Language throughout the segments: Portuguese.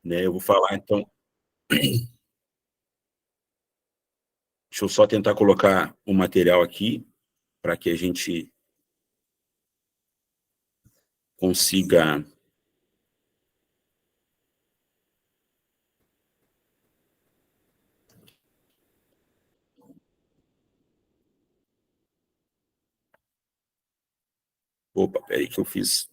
né? Eu vou falar, então... Deixa eu só tentar colocar o material aqui, para que a gente consiga... Opa, peraí que eu fiz...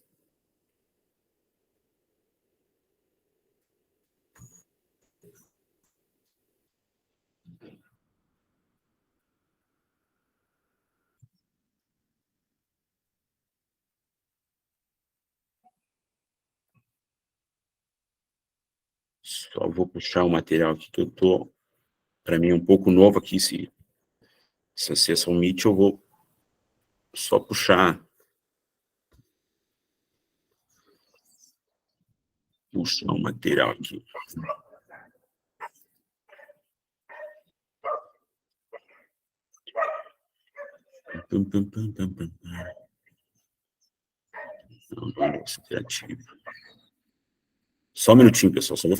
Só vou puxar o material aqui, que eu tô... Para mim, um pouco novo aqui, essa sessão Meet, eu vou só puxar o material aqui. Negócio criativo. Só um minutinho, pessoal. Só vou...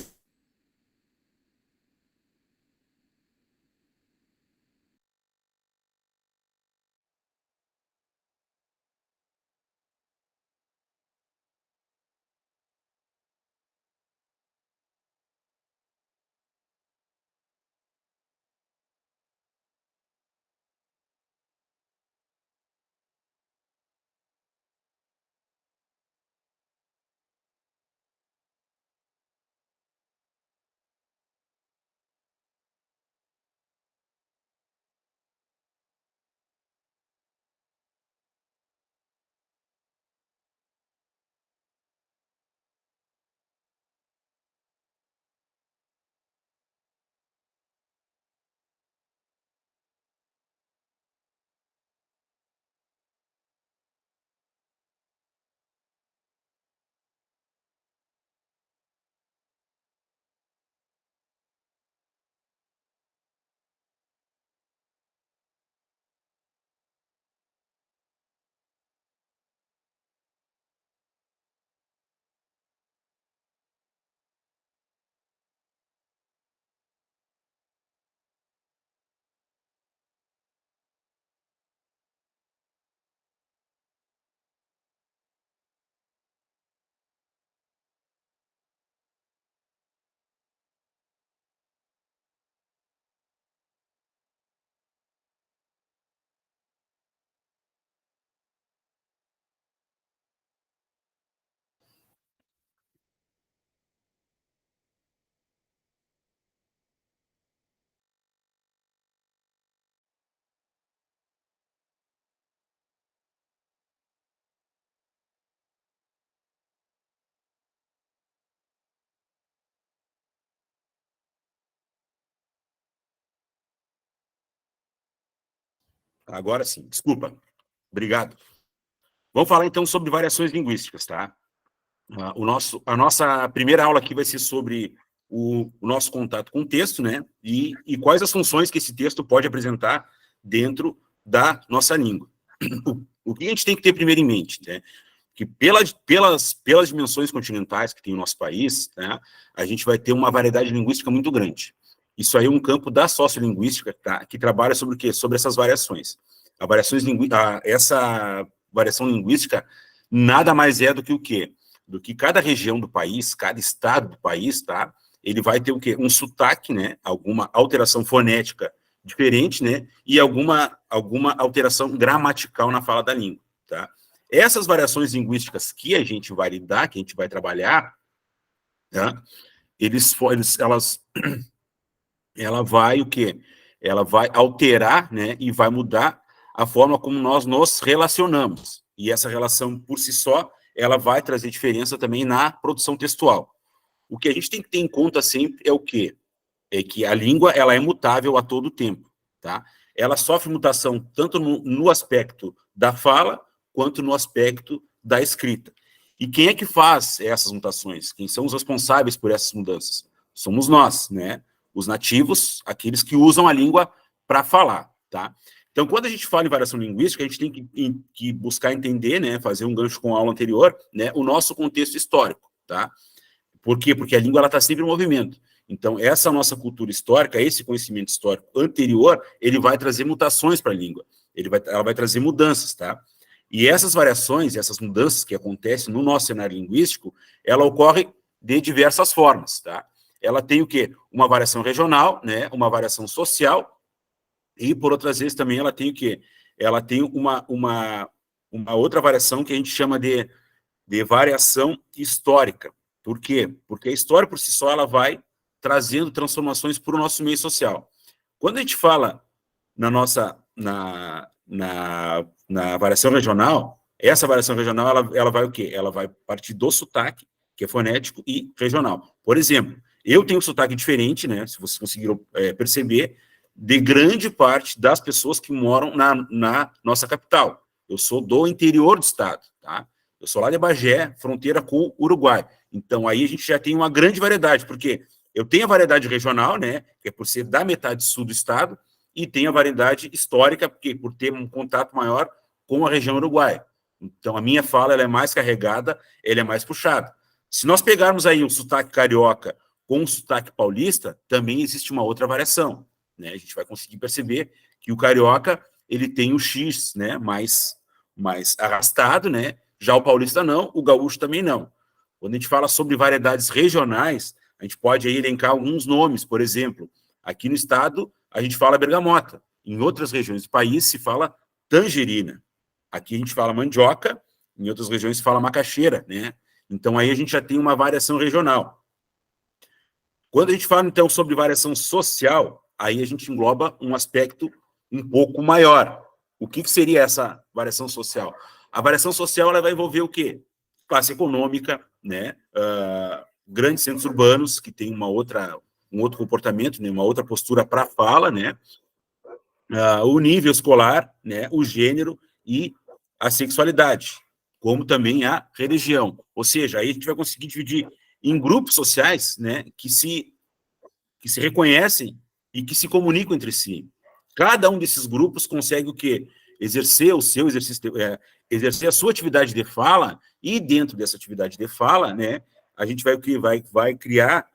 Agora sim, desculpa. Obrigado. Vamos falar, então, sobre variações linguísticas, tá? A nossa primeira aula aqui vai ser sobre o nosso contato com o texto, né? E quais as funções que esse texto pode apresentar dentro da nossa língua. O que a gente tem que ter primeiro em mente, né? Que pelas dimensões continentais que tem o nosso país, né, a gente vai ter uma variedade linguística muito grande. Isso aí é um campo da sociolinguística, tá, que trabalha sobre o quê? Sobre essas variações. Essa variação linguística nada mais é do que o quê? Do que cada região do país, cada estado do país, tá? Ele vai ter o quê? Um sotaque, né? Alguma alteração fonética diferente, né? E alguma alteração gramatical na fala da língua, tá? Essas variações linguísticas que a gente vai lidar, que a gente vai trabalhar, tá? Ela vai o quê? Ela vai alterar, né, e vai mudar a forma como nós nos relacionamos. E essa relação, por si só, ela vai trazer diferença também na produção textual. O que a gente tem que ter em conta sempre é o quê? É que a língua, ela é mutável a todo tempo, tá? Ela sofre mutação tanto no aspecto da fala, quanto no aspecto da escrita. E quem é que faz essas mutações? Quem são os responsáveis por essas mudanças? Somos nós, né? Os nativos, aqueles que usam a língua para falar, tá? Então, quando a gente fala em variação linguística, a gente tem que buscar entender, né, fazer um gancho com a aula anterior, né, o nosso contexto histórico, tá? Por quê? Porque a língua está sempre em movimento. Então, essa nossa cultura histórica, esse conhecimento histórico anterior, ele vai trazer mutações para a língua. Ela vai trazer mudanças, tá? E essas variações, essas mudanças que acontecem no nosso cenário linguístico, ela ocorre de diversas formas, tá? Ela tem o quê? Uma variação regional, né? Uma variação social, e, por outras vezes, também ela tem o quê? Ela tem uma outra variação que a gente chama de variação histórica. Por quê? Porque a história, por si só, ela vai trazendo transformações para o nosso meio social. Quando a gente fala na variação regional, essa variação regional, ela vai o quê? Ela vai partir do sotaque, que é fonético, e regional. Por exemplo, eu tenho um sotaque diferente, né, se vocês conseguiram perceber, de grande parte das pessoas que moram na nossa capital. Eu sou do interior do estado, tá? Eu sou lá de Bagé, fronteira com o Uruguai. Então, aí a gente já tem uma grande variedade, porque eu tenho a variedade regional, né, que é por ser da metade sul do estado, e tem a variedade histórica, porque por ter um contato maior com a região uruguaia. Então, a minha fala ela é mais carregada, ela é mais puxada. Se nós pegarmos aí o sotaque carioca com o sotaque paulista, também existe uma outra variação, né? A gente vai conseguir perceber que o carioca, ele tem o X, né, mais arrastado, né? Já o paulista não, o gaúcho também não. Quando a gente fala sobre variedades regionais, a gente pode aí elencar alguns nomes, por exemplo, aqui no estado, a gente fala bergamota. Em outras regiões do país se fala tangerina. Aqui a gente fala mandioca, em outras regiões se fala macaxeira, né? Então aí a gente já tem uma variação regional. Quando a gente fala, então, sobre variação social, aí a gente engloba um aspecto um pouco maior. O que seria essa variação social? A variação social ela vai envolver o quê? Classe econômica, né? Grandes centros urbanos, que tem um outro comportamento, né? Uma outra postura para a fala, né? O nível escolar, né? O gênero e a sexualidade, como também a religião. Ou seja, aí a gente vai conseguir dividir em grupos sociais, né? Que se reconhecem e que se comunicam entre si. Cada um desses grupos consegue o quê? Exercer o seu exercício, exercer a sua atividade de fala, e dentro dessa atividade de fala, né, a gente vai criar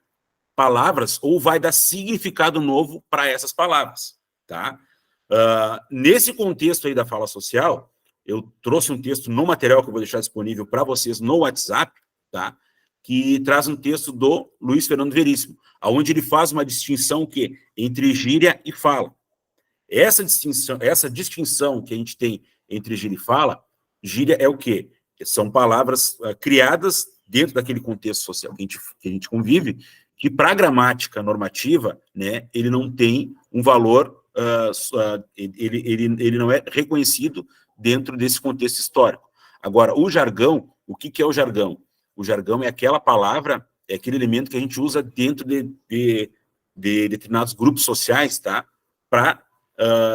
palavras ou vai dar significado novo para essas palavras, tá? Nesse contexto aí da fala social, eu trouxe um texto no material que eu vou deixar disponível para vocês no WhatsApp, tá? Que traz um texto do Luiz Fernando Veríssimo, onde ele faz uma distinção que entre gíria e fala. Essa distinção que a gente tem entre gíria e fala, gíria é o quê? São palavras criadas dentro daquele contexto social que a gente convive, que para a gramática normativa, né, ele não tem um valor, ele não é reconhecido dentro desse contexto histórico. Agora, o jargão, o que é o jargão? O jargão é aquela palavra, é aquele elemento que a gente usa dentro de determinados grupos sociais, tá? Para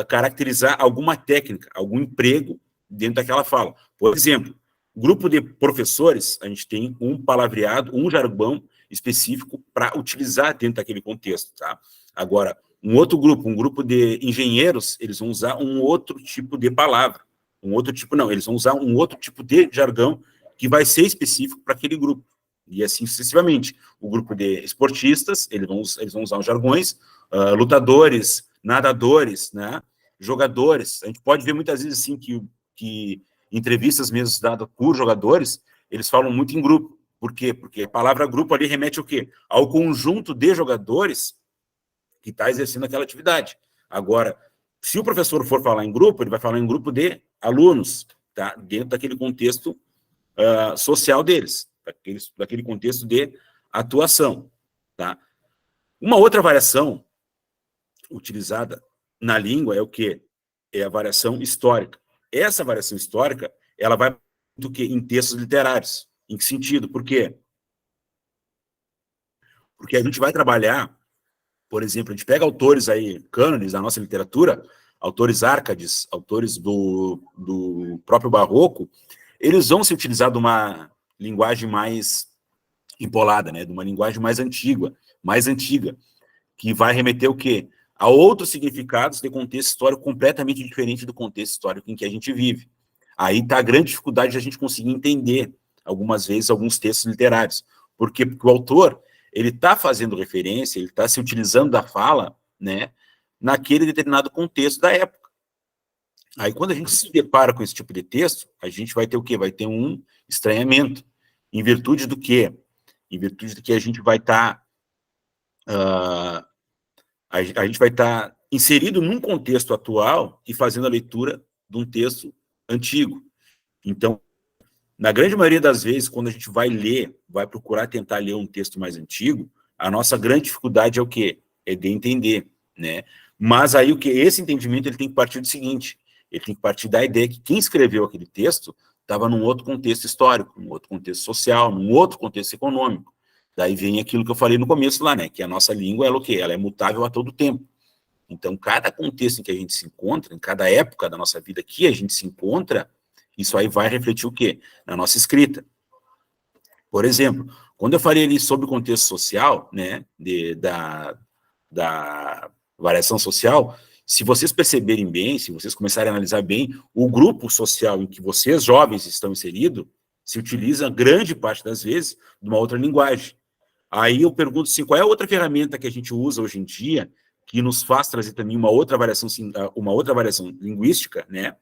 caracterizar alguma técnica, algum emprego dentro daquela fala. Por exemplo, grupo de professores, a gente tem um palavreado, um jargão específico para utilizar dentro daquele contexto, tá? Agora, um outro grupo, um grupo de engenheiros, eles vão usar um outro tipo de palavra, eles vão usar um outro tipo de jargão que vai ser específico para aquele grupo, e assim sucessivamente. O grupo de esportistas, eles vão usar os jargões, lutadores, nadadores, né, jogadores. A gente pode ver muitas vezes assim que entrevistas mesmo dadas por jogadores, eles falam muito em grupo. Por quê? Porque a palavra grupo ali remete ao quê? Ao conjunto de jogadores que está exercendo aquela atividade. Agora, se o professor for falar em grupo, ele vai falar em grupo de alunos, tá? Dentro daquele contexto social deles, daquele contexto de atuação, tá? Uma outra variação utilizada na língua é o quê? É a variação histórica. Essa variação histórica, ela vai do quê? Em textos literários. Em que sentido? Por quê? Porque a gente vai trabalhar, por exemplo, a gente pega autores aí, cânones da nossa literatura, autores árcades, autores do próprio barroco, eles vão se utilizar de uma linguagem mais empolada, né? De uma linguagem mais antiga, que vai remeter o quê? A outros significados de contexto histórico completamente diferente do contexto histórico em que a gente vive. Aí está a grande dificuldade de a gente conseguir entender, algumas vezes, alguns textos literários. Por quê? Porque o autor, ele está fazendo referência, ele está se utilizando da fala, né, naquele determinado contexto da época. Aí, quando a gente se depara com esse tipo de texto, a gente vai ter o quê? Vai ter um estranhamento. Em virtude do quê? Em virtude do que a gente vai estar... a gente vai estar inserido num contexto atual e fazendo a leitura de um texto antigo. Então, na grande maioria das vezes, quando a gente vai ler, vai procurar tentar ler um texto mais antigo, a nossa grande dificuldade é o quê? É de entender, né? Mas aí o que? Esse entendimento ele tem que partir do seguinte, ele tem que partir da ideia que quem escreveu aquele texto estava num outro contexto histórico, num outro contexto social, num outro contexto econômico. Daí vem aquilo que eu falei no começo lá, né? Que a nossa língua, ela, o quê? Ela é mutável a todo tempo. Então, cada contexto em que a gente se encontra, em cada época da nossa vida que a gente se encontra, isso aí vai refletir o quê? Na nossa escrita. Por exemplo, quando eu falei ali sobre o contexto social, né, da variação social, se vocês perceberem bem, se vocês começarem a analisar bem, o grupo social em que vocês, jovens, estão inseridos, se utiliza grande parte das vezes de uma outra linguagem. Aí eu pergunto assim, qual é a outra ferramenta que a gente usa hoje em dia que nos faz trazer também uma outra variação linguística, né?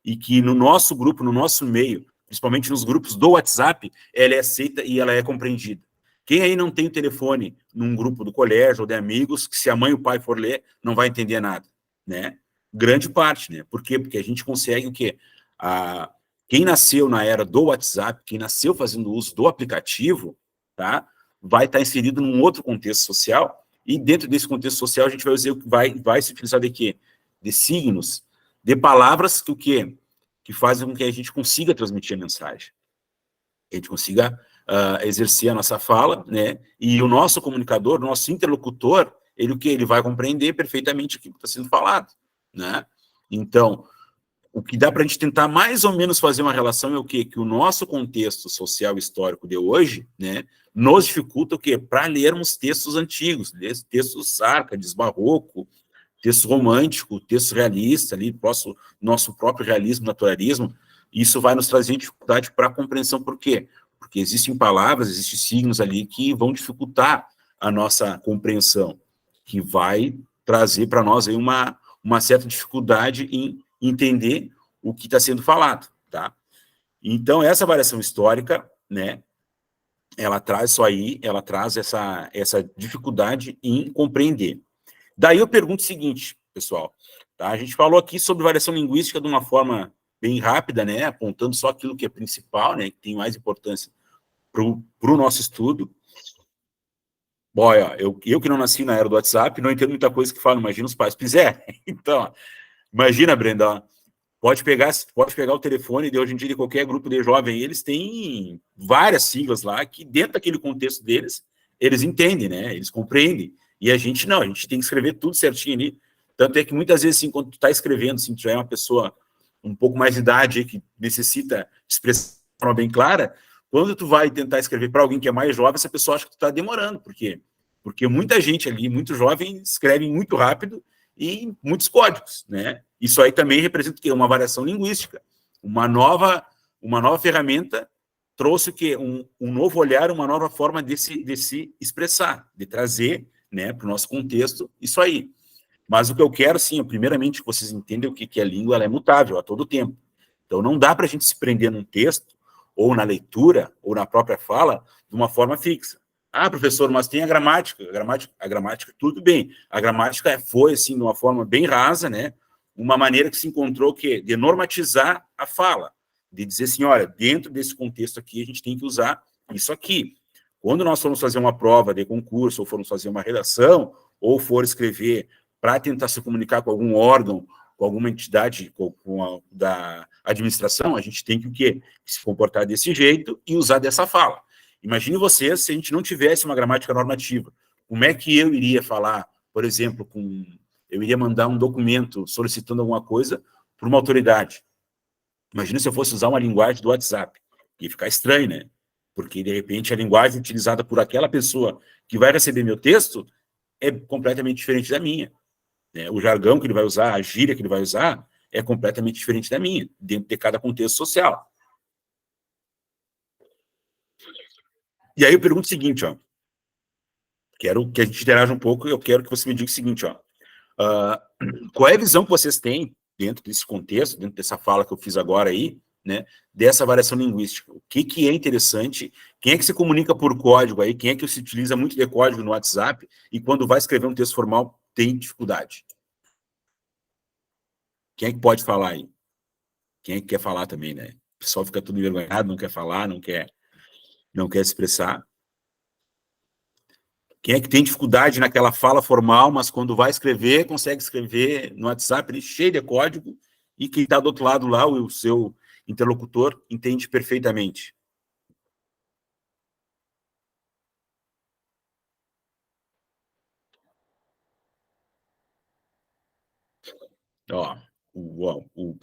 E que no nosso grupo, no nosso meio, principalmente nos grupos do WhatsApp, ela é aceita e ela é compreendida. Quem aí não tem o telefone num grupo do colégio ou de amigos, que se a mãe e o pai for ler, não vai entender nada, né? Grande parte, né? Por quê? Porque a gente consegue o quê? Quem nasceu na era do WhatsApp, quem nasceu fazendo uso do aplicativo, tá? Vai estar inserido num outro contexto social, e dentro desse contexto social a gente vai usar, vai se utilizar de quê? De signos, de palavras que o quê? Que fazem com que a gente consiga transmitir a mensagem. A gente consiga exercer a nossa fala, né? E o nosso comunicador, o nosso interlocutor, ele o quê? Ele vai compreender perfeitamente aquilo que está sendo falado, né? Então, o que dá para a gente tentar mais ou menos fazer uma relação é o quê? Que o nosso contexto social histórico de hoje, né, nos dificulta o quê? Para lermos textos antigos, textos sárcades, barroco, texto romântico, texto realista, ali, nosso próprio realismo, naturalismo, isso vai nos trazer dificuldade para a compreensão. Por quê? Porque existem palavras, existem signos ali que vão dificultar a nossa compreensão, que vai trazer para nós aí uma certa dificuldade em entender o que está sendo falado, tá? Então, essa variação histórica, né, ela traz isso aí, ela traz essa dificuldade em compreender. Daí eu pergunto o seguinte, pessoal, tá? A gente falou aqui sobre variação linguística de uma forma bem rápida, né, apontando só aquilo que é principal, né, que tem mais importância para o nosso estudo. Bom, ó, eu que não nasci na era do WhatsApp, não entendo muita coisa que falam, imagina os pais. Pois é, então, imagina, Brenda, ó, pode pegar o telefone de hoje em dia de qualquer grupo de jovem, eles têm várias siglas lá que dentro daquele contexto deles, eles entendem, né? Eles compreendem. E a gente não, a gente tem que escrever tudo certinho ali. Tanto é que muitas vezes, assim, quando tu está escrevendo, assim, tu já é uma pessoa um pouco mais de idade aí, que necessita expressar de forma bem clara, quando tu vai tentar escrever para alguém que é mais jovem, essa pessoa acha que tu está demorando. Por quê? Porque muita gente ali, muito jovem, escreve muito rápido e muitos códigos, né? Isso aí também representa o quê? Uma variação linguística. Uma nova ferramenta trouxe o quê? Um novo olhar, uma nova forma de se expressar, de trazer, né, para o nosso contexto isso aí. Mas o que eu quero, sim, primeiramente, que vocês entendam o que a língua ela é mutável a todo tempo. Então, não dá para a gente se prender num texto, ou na leitura, ou na própria fala, de uma forma fixa. Ah, professor, mas tem a gramática. A gramática, tudo bem. A gramática foi, assim, de uma forma bem rasa, né? Uma maneira que se encontrou que de normatizar a fala, de dizer assim, olha, dentro desse contexto aqui, a gente tem que usar isso aqui. Quando nós formos fazer uma prova de concurso, ou formos fazer uma redação, ou for escrever para tentar se comunicar com algum órgão, com alguma entidade da administração, a gente tem que o quê? Se comportar desse jeito e usar dessa fala. Imagine vocês se a gente não tivesse uma gramática normativa. Como é que eu iria falar, por exemplo, eu iria mandar um documento solicitando alguma coisa para uma autoridade. Imagina se eu fosse usar uma linguagem do WhatsApp. Ia ficar estranho, né? Porque, de repente, a linguagem utilizada por aquela pessoa que vai receber meu texto é completamente diferente da minha. Né? O jargão que ele vai usar, a gíria que ele vai usar, é completamente diferente da minha, dentro de cada contexto social. E aí eu pergunto o seguinte, ó, quero que a gente interaja um pouco, e eu quero que você me diga o seguinte, ó, qual é a visão que vocês têm dentro desse contexto, dentro dessa fala que eu fiz agora aí, né, dessa variação linguística? O que que é interessante? Quem é que se comunica por código aí? Quem é que se utiliza muito de código no WhatsApp e quando vai escrever um texto formal tem dificuldade? Quem é que pode falar aí? Quem é que quer falar também, né? O pessoal fica tudo envergonhado, não quer falar, não quer expressar. Quem é que tem dificuldade naquela fala formal, mas quando vai escrever, consegue escrever no WhatsApp, ele cheio de código, e quem está do outro lado lá, o seu interlocutor, entende perfeitamente. Ó, o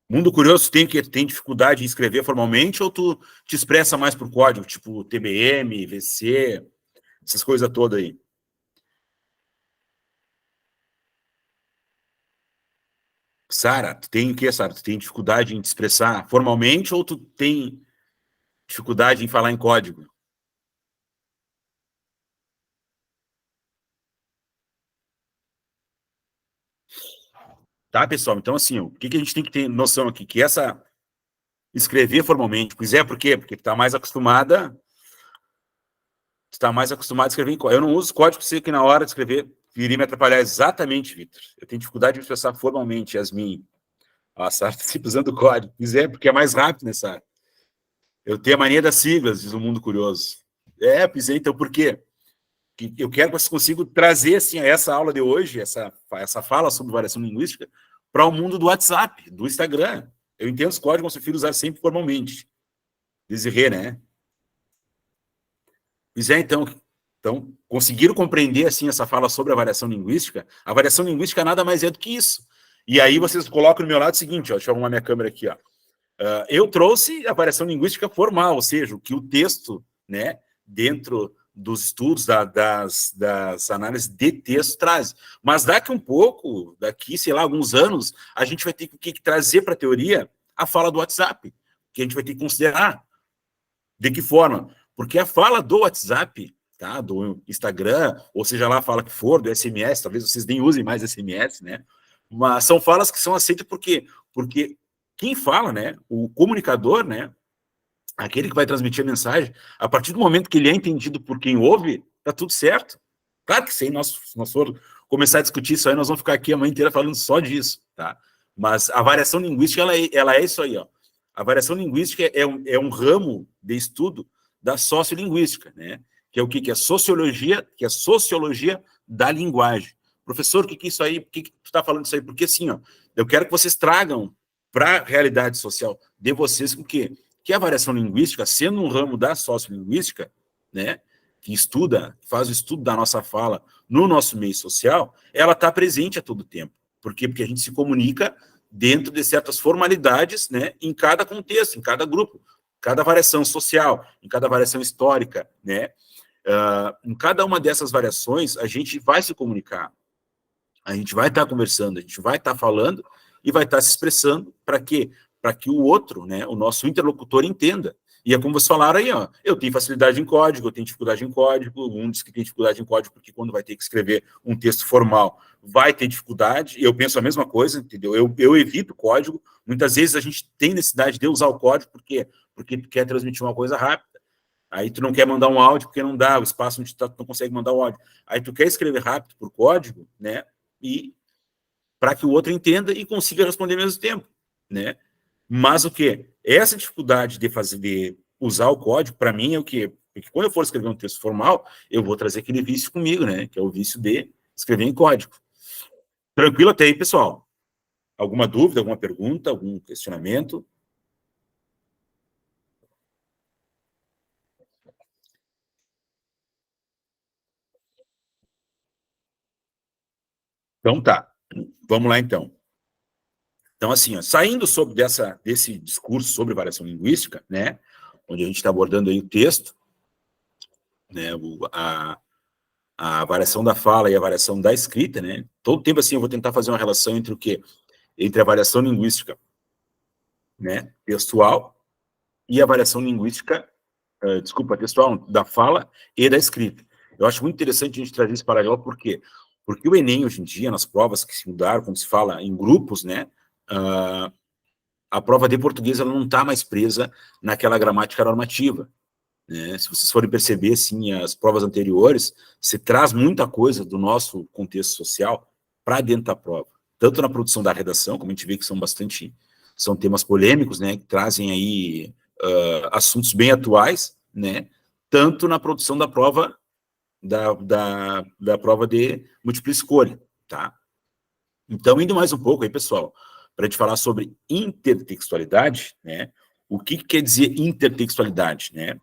mundo curioso tem dificuldade em escrever formalmente ou tu te expressa mais por código, tipo TBM, VC, essas coisas todas aí? Sara, tu tem o quê, Sara? Tu tem dificuldade em te expressar formalmente ou tu tem dificuldade em falar em código? Tá, pessoal? Então, assim, o que a gente tem que ter noção aqui? Que essa escrever formalmente, pois é, por quê? Porque tu está mais acostumado a escrever em código. Eu não uso código, sei que na hora de escrever viria me atrapalhar exatamente, Vitor. Eu tenho dificuldade de me expressar formalmente, Yasmin. A Sara está sempre usando código. Pois é, porque é mais rápido, né, Sara? Eu tenho a mania das siglas, diz o Mundo Curioso. É, pois é, então por quê? Que eu quero que vocês consigam trazer assim, essa aula de hoje, essa fala sobre variação linguística, para o mundo do WhatsApp, do Instagram. Eu entendo os códigos, mas prefiro usar sempre formalmente. Desirê, né? Pois é, então, conseguiram compreender assim essa fala sobre a variação linguística? A variação linguística nada mais é do que isso. E aí vocês colocam no meu lado o seguinte, ó, deixa eu arrumar minha câmera aqui, ó. Eu trouxe a variação linguística formal, ou seja, o que o texto, né, dentro dos estudos das análises de texto traz. Mas daqui um pouco, daqui, sei lá, alguns anos, a gente vai ter que trazer para a teoria a fala do WhatsApp, que a gente vai ter que considerar. De que forma? Porque a fala do WhatsApp, tá, do Instagram, ou seja lá a fala que for, do SMS, talvez vocês nem usem mais SMS, né? Mas são falas que são aceitas por quê? Porque quem fala, né, o comunicador, né, aquele que vai transmitir a mensagem, a partir do momento que ele é entendido por quem ouve, tá tudo certo. Claro que se nós for começar a discutir isso aí, nós vamos ficar aqui a manhã inteira falando só disso, tá? Mas a variação linguística, ela é isso aí, ó. A variação linguística é um ramo de estudo da sociolinguística, né? Que é o que? Que é a sociologia da linguagem. Professor, o que é isso aí? Por que tu está falando isso aí? Porque assim, ó, eu quero que vocês tragam para a realidade social de vocês o quê? Que a variação linguística, sendo um ramo da sociolinguística, né, que estuda, faz o estudo da nossa fala no nosso meio social, ela está presente a todo tempo. Por quê? Porque a gente se comunica dentro de certas formalidades, né, em cada contexto, em cada grupo, cada variação social, em cada variação histórica, né, em cada uma dessas variações, a gente vai se comunicar, a gente vai estar conversando, a gente vai estar falando e vai estar se expressando para quê? Para que o outro, né, o nosso interlocutor entenda. E é como vocês falaram aí, ó, eu tenho facilidade em código, eu tenho dificuldade em código, um diz que tem dificuldade em código porque quando vai ter que escrever um texto formal vai ter dificuldade, eu penso a mesma coisa, entendeu? Eu evito código, muitas vezes a gente tem necessidade de usar o código porque tu quer transmitir uma coisa rápida, aí tu não quer mandar um áudio porque não dá, o espaço onde tu não consegue mandar o áudio, aí tu quer escrever rápido por código, né, e para que o outro entenda e consiga responder ao mesmo tempo, né? Mas o que? Essa dificuldade de usar o código, para mim, é o quê? Porque quando eu for escrever um texto formal, eu vou trazer aquele vício comigo, né? Que é o vício de escrever em código. Tranquilo até aí, pessoal? Alguma dúvida, alguma pergunta, algum questionamento? Então tá. Vamos lá então. Então, assim, ó, saindo desse discurso sobre variação linguística, né? Onde a gente está abordando aí o texto, né? A variação da fala e a variação da escrita, né? Todo tempo assim eu vou tentar fazer uma relação entre o quê? Entre a variação linguística, né, textual e a variação linguística desculpa, textual, da fala e da escrita. Eu acho muito interessante a gente trazer esse paralelo, por quê? Porque o Enem, hoje em dia, nas provas que se mudaram, quando se fala em grupos, né, a prova de português ela não está mais presa naquela gramática normativa, né? Se vocês forem perceber, assim, as provas anteriores, se traz muita coisa do nosso contexto social para dentro da prova, tanto na produção da redação, como a gente vê que são temas polêmicos, né, que trazem aí assuntos bem atuais, né, tanto na produção da prova da prova de múltipla escolha, tá? Então, indo mais um pouco aí, pessoal, para a gente falar sobre intertextualidade, né, o que quer dizer intertextualidade, né?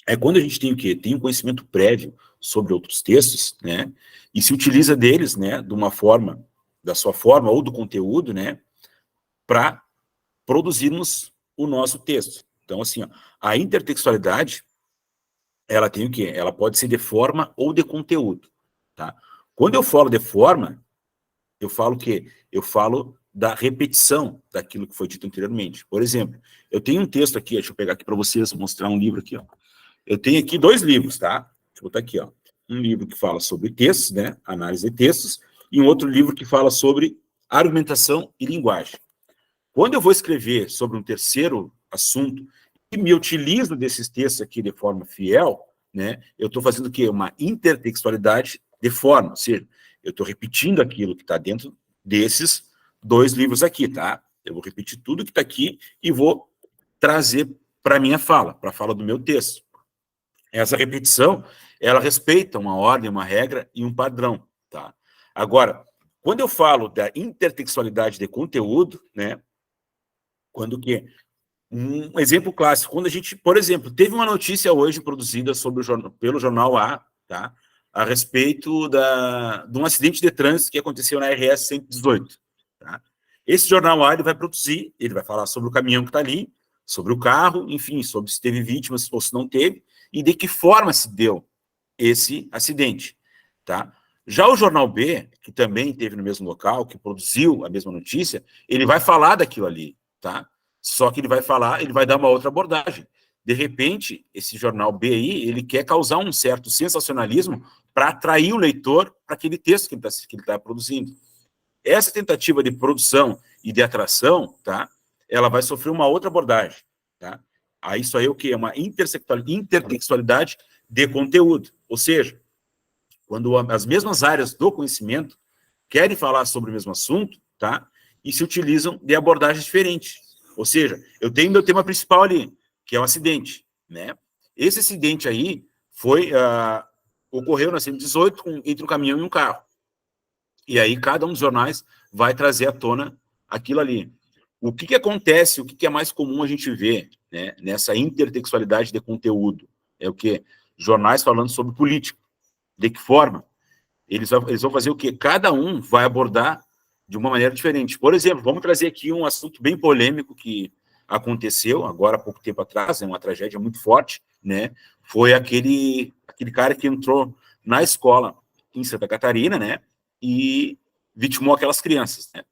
É quando a gente tem o quê? Tem um conhecimento prévio sobre outros textos, né, e se utiliza deles, né, de uma forma, da sua forma ou do conteúdo, né, para produzirmos o nosso texto. Então, assim, ó, a intertextualidade, ela tem o quê? Ela pode ser de forma ou de conteúdo, tá? Quando eu falo de forma, eu falo o quê? Eu falo da repetição daquilo que foi dito anteriormente. Por exemplo, eu tenho um texto aqui, deixa eu pegar aqui para vocês, mostrar um livro aqui, ó. Eu tenho aqui 2 livros, tá? Deixa eu botar aqui, ó. Um livro que fala sobre textos, né? Análise de textos, e um outro livro que fala sobre argumentação e linguagem. Quando eu vou escrever sobre um terceiro assunto e me utilizo desses textos aqui de forma fiel, né? Eu estou fazendo o quê? Uma intertextualidade de forma, ou seja, eu estou repetindo aquilo que está dentro desses 2 livros aqui, tá? Eu vou repetir tudo que está aqui e vou trazer para a minha fala, para a fala do meu texto. Essa repetição, ela respeita uma ordem, uma regra e um padrão, tá? Agora, quando eu falo da intertextualidade de conteúdo, né, quando que um exemplo clássico, quando a gente, por exemplo, teve uma notícia hoje produzida pelo jornal A, tá, a respeito de um acidente de trânsito que aconteceu na RS 118, tá? Esse jornal A, ele vai produzir, ele vai falar sobre o caminhão que está ali, sobre o carro, enfim, sobre se teve vítimas ou se não teve, e de que forma se deu esse acidente, tá? Já o jornal B, que também esteve no mesmo local, que produziu a mesma notícia, ele vai falar daquilo ali, tá? Só que ele vai falar, ele vai dar uma outra abordagem. De repente, esse jornal B aí, ele quer causar um certo sensacionalismo para atrair o leitor para aquele texto que ele tá produzindo. Essa tentativa de produção e de atração, tá? Ela vai sofrer uma outra abordagem, tá? Aí isso aí é o quê? É uma intertextualidade de conteúdo. Ou seja, quando as mesmas áreas do conhecimento querem falar sobre o mesmo assunto, tá? E se utilizam de abordagens diferentes. Ou seja, eu tenho meu tema principal ali, que é um acidente, né? Esse acidente aí ocorreu na 118 entre um caminhão e um carro. E aí cada um dos jornais vai trazer à tona aquilo ali. O que acontece, o que é mais comum a gente ver, né, nessa intertextualidade de conteúdo? É o quê? Jornais falando sobre política. De que forma? Eles vão fazer o quê? Cada um vai abordar de uma maneira diferente. Por exemplo, vamos trazer aqui um assunto bem polêmico que aconteceu agora há pouco tempo atrás, é uma tragédia muito forte, né? Foi aquele cara que entrou na escola em Santa Catarina, né? E vitimou aquelas crianças, né?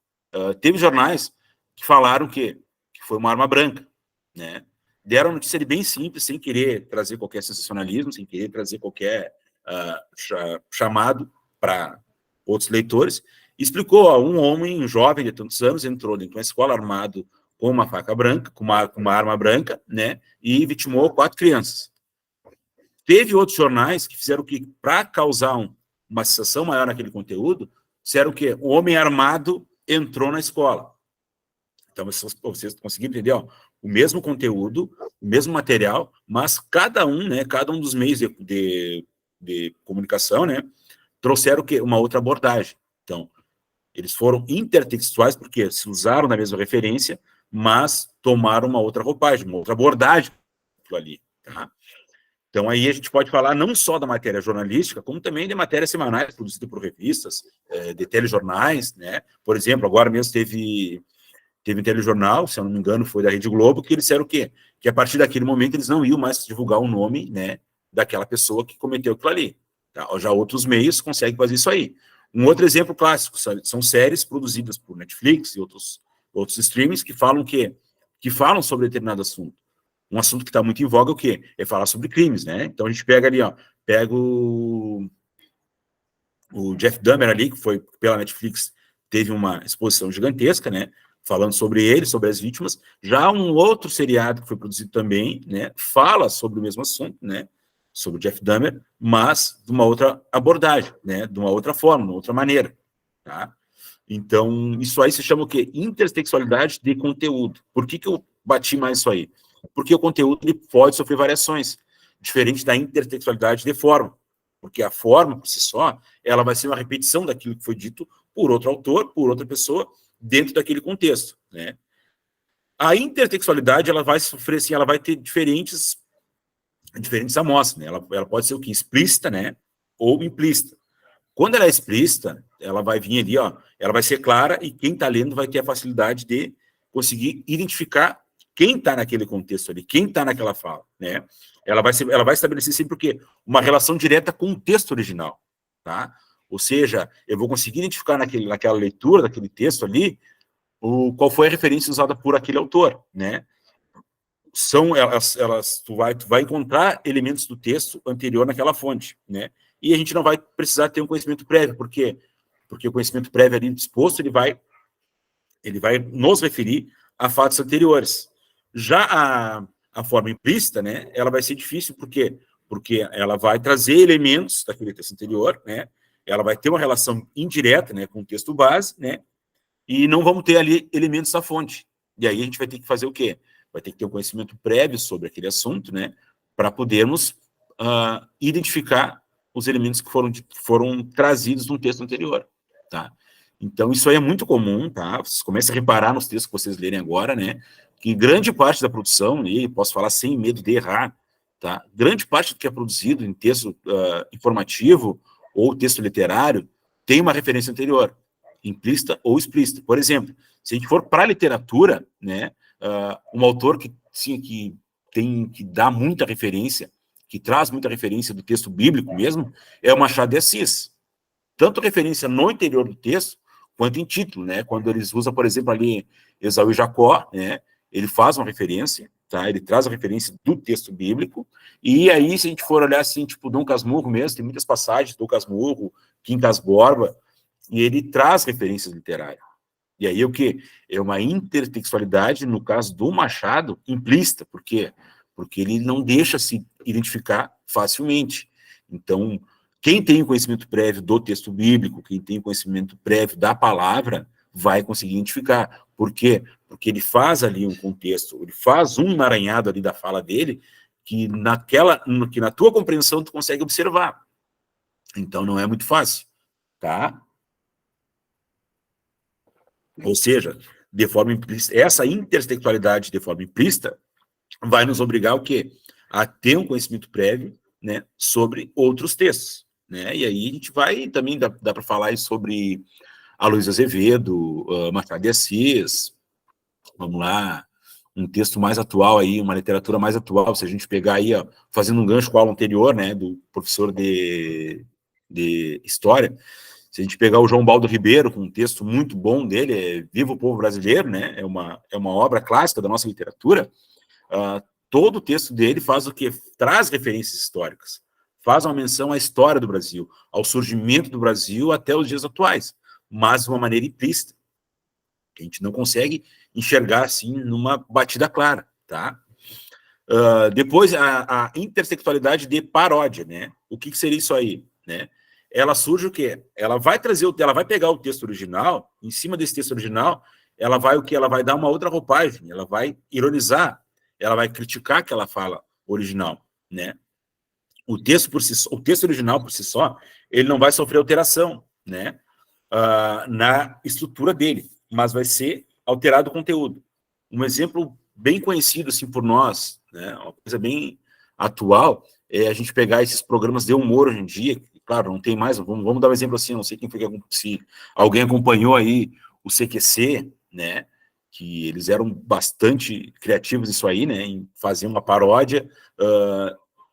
Teve jornais que falaram que foi uma arma branca, né? Deram a notícia ali bem simples, sem querer trazer qualquer sensacionalismo, sem querer trazer qualquer chamado para outros leitores, explicou, um homem, um jovem de tantos anos, entrou dentro de uma escola armado com uma faca branca, com uma arma branca, né, e vitimou 4 crianças. Teve outros jornais que fizeram o que, para causar uma sensação maior naquele conteúdo, fizeram o quê? O homem armado entrou na escola. Então, vocês conseguiram entender, ó, o mesmo conteúdo, o mesmo material, mas cada um dos meios de comunicação, né, trouxeram o quê? Uma outra abordagem. Então, eles foram intertextuais porque se usaram da mesma referência, mas tomaram uma outra roupagem, uma outra abordagem ali, tá? Então, aí a gente pode falar não só da matéria jornalística, como também de matérias semanais produzidas por revistas, de telejornais, né? Por exemplo, agora mesmo teve um telejornal, se eu não me engano, foi da Rede Globo, que eles disseram o quê? Que a partir daquele momento eles não iam mais divulgar o nome, né, daquela pessoa que cometeu aquilo ali. Tá? Já outros meios conseguem fazer isso aí. Um outro exemplo clássico são séries produzidas por Netflix e outros streamings que falam sobre determinado assunto. um assunto que está muito em voga, o quê? É falar sobre crimes, né? Então a gente pega ali, ó, pega o Jeff Dahmer ali, que foi pela Netflix, teve uma exposição gigantesca, né? Falando sobre ele, sobre as vítimas. Já um outro seriado que foi produzido também, né? Fala sobre o mesmo assunto, né? Sobre o Jeff Dahmer, mas de uma outra abordagem, né? De uma outra forma, de uma outra maneira, tá? Então, isso aí se chama o quê? Intersexualidade de conteúdo. Por que eu bati mais isso aí? Porque o conteúdo ele pode sofrer variações, diferente da intersexualidade de forma. Porque a forma, por si só, ela vai ser uma repetição daquilo que foi dito por outro autor, por outra pessoa, dentro daquele contexto, né? A intersexualidade, ela vai sofrer, assim, ela vai ter diferentes amostras, né? Ela pode ser o quê? Explícita, né? Ou implícita. Quando ela é explícita, ela vai vir ali, ó, ela vai ser clara e quem está lendo vai ter a facilidade de conseguir identificar quem está naquele contexto ali, quem está naquela fala, né? Ela vai estabelecer sempre o quê? Uma relação direta com o texto original, tá? Ou seja, eu vou conseguir identificar naquela leitura daquele texto ali qual foi a referência usada por aquele autor, né? Tu vai encontrar elementos do texto anterior naquela fonte, né? E a gente não vai precisar ter um conhecimento prévio, por quê? Porque o conhecimento prévio ali disposto, ele vai nos referir a fatos anteriores. Já a forma implícita, né, ela vai ser difícil, por quê? Porque ela vai trazer elementos daquele texto anterior, né, ela vai ter uma relação indireta, né, com o texto base, né, e não vamos ter ali elementos da fonte. E aí a gente vai ter que fazer o quê? Vai ter que ter um conhecimento prévio sobre aquele assunto, né, para podermos identificar os elementos que foram trazidos no texto anterior, tá? Então, isso aí é muito comum, tá? Vocês começam a reparar nos textos que vocês lerem agora, né, que grande parte da produção, e posso falar sem medo de errar, tá? Grande parte do que é produzido em texto informativo ou texto literário tem uma referência anterior, implícita ou explícita. Por exemplo, se a gente for para a literatura, né, um autor que dá muita referência, que traz muita referência do texto bíblico mesmo, é o Machado de Assis. Tanto referência no interior do texto, quanto em título, né? Quando eles usam, por exemplo, ali Esaú e Jacó, né? Ele faz uma referência, tá? Ele traz a referência do texto bíblico, e aí, se a gente for olhar assim, tipo Dom Casmurro mesmo, tem muitas passagens, Dom Casmurro, Quincas Borba, e ele traz referências literárias. E aí o que? É uma intertextualidade, no caso do Machado, implícita. Por quê? Porque ele não deixa se identificar facilmente. Então, quem tem o conhecimento prévio do texto bíblico, quem tem o conhecimento prévio da palavra, vai conseguir identificar. Por quê? Porque ele faz ali um contexto, ele faz um emaranhado ali da fala dele, que na tua compreensão tu consegue observar. Então, não é muito fácil, tá? Ou seja, de forma implícita, essa intertextualidade de forma implícita vai nos obrigar o quê? A ter um conhecimento prévio, né, sobre outros textos, né? E aí a gente vai também dá para falar sobre Aloysio Azevedo, Machado de Assis, vamos lá, um texto mais atual aí, uma literatura mais atual, se a gente pegar aí, ó, fazendo um gancho com a aula anterior, né, do professor de História, se a gente pegar o João Baldo Ribeiro, com um texto muito bom dele, é Viva o Povo Brasileiro, né? É uma obra clássica da nossa literatura. Todo o texto dele faz o quê? Traz referências históricas. Faz uma menção à história do Brasil, ao surgimento do Brasil até os dias atuais, mas de uma maneira implícita, que a gente não consegue enxergar assim numa batida clara, tá? Depois, a intersexualidade de paródia, né? O que seria isso aí, né? Ela surge o quê? Ela vai pegar o texto original, em cima desse texto original, ela vai o quê? Ela vai dar uma outra roupagem, ela vai ironizar, ela vai criticar aquela fala original, né? O texto original por si só, ele não vai sofrer alteração, né? Na estrutura dele, mas vai ser alterado o conteúdo. Um exemplo bem conhecido assim por nós, né? Uma coisa bem atual, é a gente pegar esses programas de humor hoje em dia. Claro, não tem mais, vamos dar um exemplo assim, não sei quem foi se alguém acompanhou aí o CQC, né, que eles eram bastante criativos nisso aí, né, em fazer uma paródia,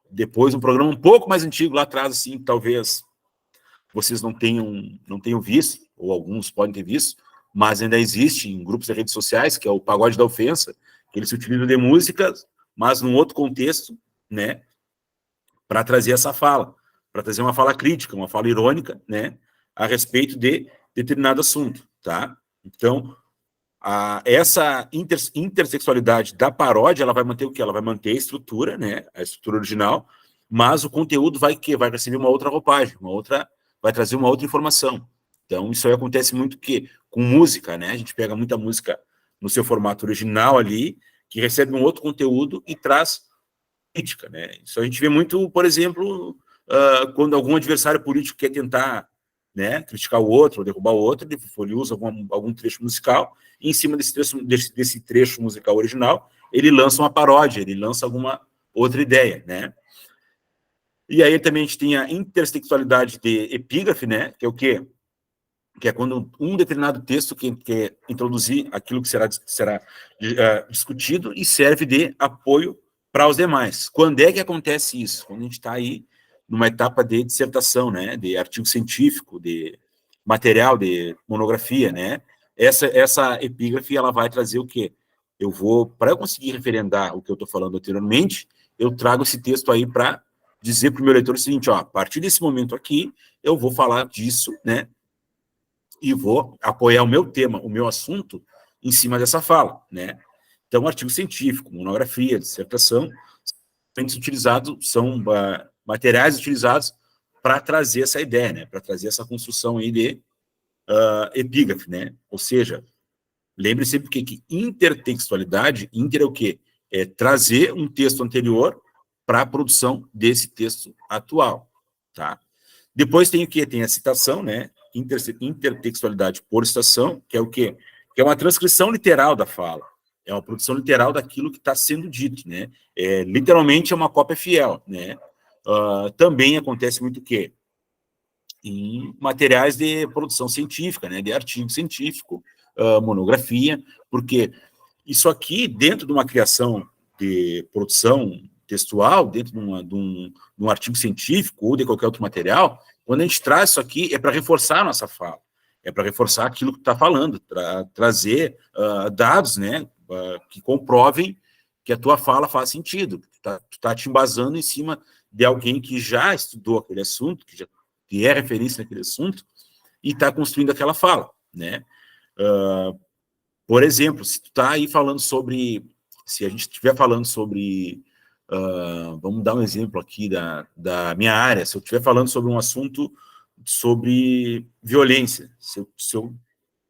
depois um programa um pouco mais antigo lá atrás, assim, talvez vocês não tenham visto, ou alguns podem ter visto, mas ainda existe em grupos de redes sociais, que é o Pagode da Ofensa, que eles se utilizam de músicas mas num outro contexto, né, para trazer essa fala, para trazer uma fala crítica, uma fala irônica, né, a respeito de determinado assunto, tá? Então, essa intersexualidade da paródia, ela vai manter o quê? Ela vai manter a estrutura, né, a estrutura original, mas o conteúdo vai receber uma outra roupagem, vai trazer uma outra informação. Então, isso aí acontece muito com música, né? A gente pega muita música no seu formato original ali, que recebe um outro conteúdo e traz crítica, né? Isso a gente vê muito, por exemplo, quando algum adversário político quer tentar, né, criticar o outro, ou derrubar o outro, ele usa algum trecho musical, e em cima desse trecho musical original, ele lança uma paródia, ele lança alguma outra ideia, né? E aí também a gente tem a intersexualidade de epígrafe, né, que é o quê? Que é quando um determinado texto quer introduzir aquilo que será discutido e serve de apoio para os demais. Quando é que acontece isso? Quando a gente está aí numa etapa de dissertação, né, de artigo científico, de material, de monografia, né? Essa epígrafe, ela vai trazer o quê? Para eu conseguir referendar o que eu estou falando anteriormente, eu trago esse texto aí para dizer para o meu leitor o seguinte, ó, a partir desse momento aqui, eu vou falar disso, né, e vou apoiar o meu tema, o meu assunto, em cima dessa fala, né? Então, artigo científico, monografia, dissertação, são materiais utilizados para trazer essa ideia, né? Para trazer essa construção aí de epígrafe, né? Ou seja, lembre sempre que intertextualidade, inter é o quê? É trazer um texto anterior para a produção desse texto atual, tá? Depois tem o quê? Tem a citação, né? Intertextualidade por citação, que é o quê? Que é uma transcrição literal da fala. É uma produção literal daquilo que está sendo dito, né? Literalmente é uma cópia fiel, né? Também acontece muito o quê? Em materiais de produção científica, né? De artigo científico, monografia, porque isso aqui, dentro de uma criação de produção textual, dentro de um artigo científico ou de qualquer outro material, quando a gente traz isso aqui, é para reforçar a nossa fala, é para reforçar aquilo que está falando, para trazer dados, né, que comprovem que a tua fala faz sentido, tu tá te embasando em cima de alguém que já estudou aquele assunto, que é referência naquele assunto, e está construindo aquela fala, né? Por exemplo, se tu está aí falando sobre, se a gente estiver falando sobre, vamos dar um exemplo aqui da minha área, se eu estiver falando sobre um assunto sobre violência, se eu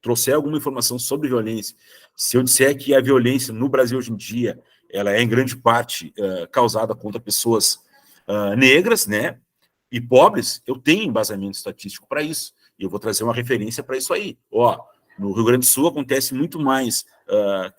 trouxer alguma informação sobre violência, se eu disser que a violência no Brasil hoje em dia, ela é em grande parte causada contra pessoas negras, né, e pobres, eu tenho embasamento estatístico para isso, e eu vou trazer uma referência para isso aí. Ó, no Rio Grande do Sul acontece muito mais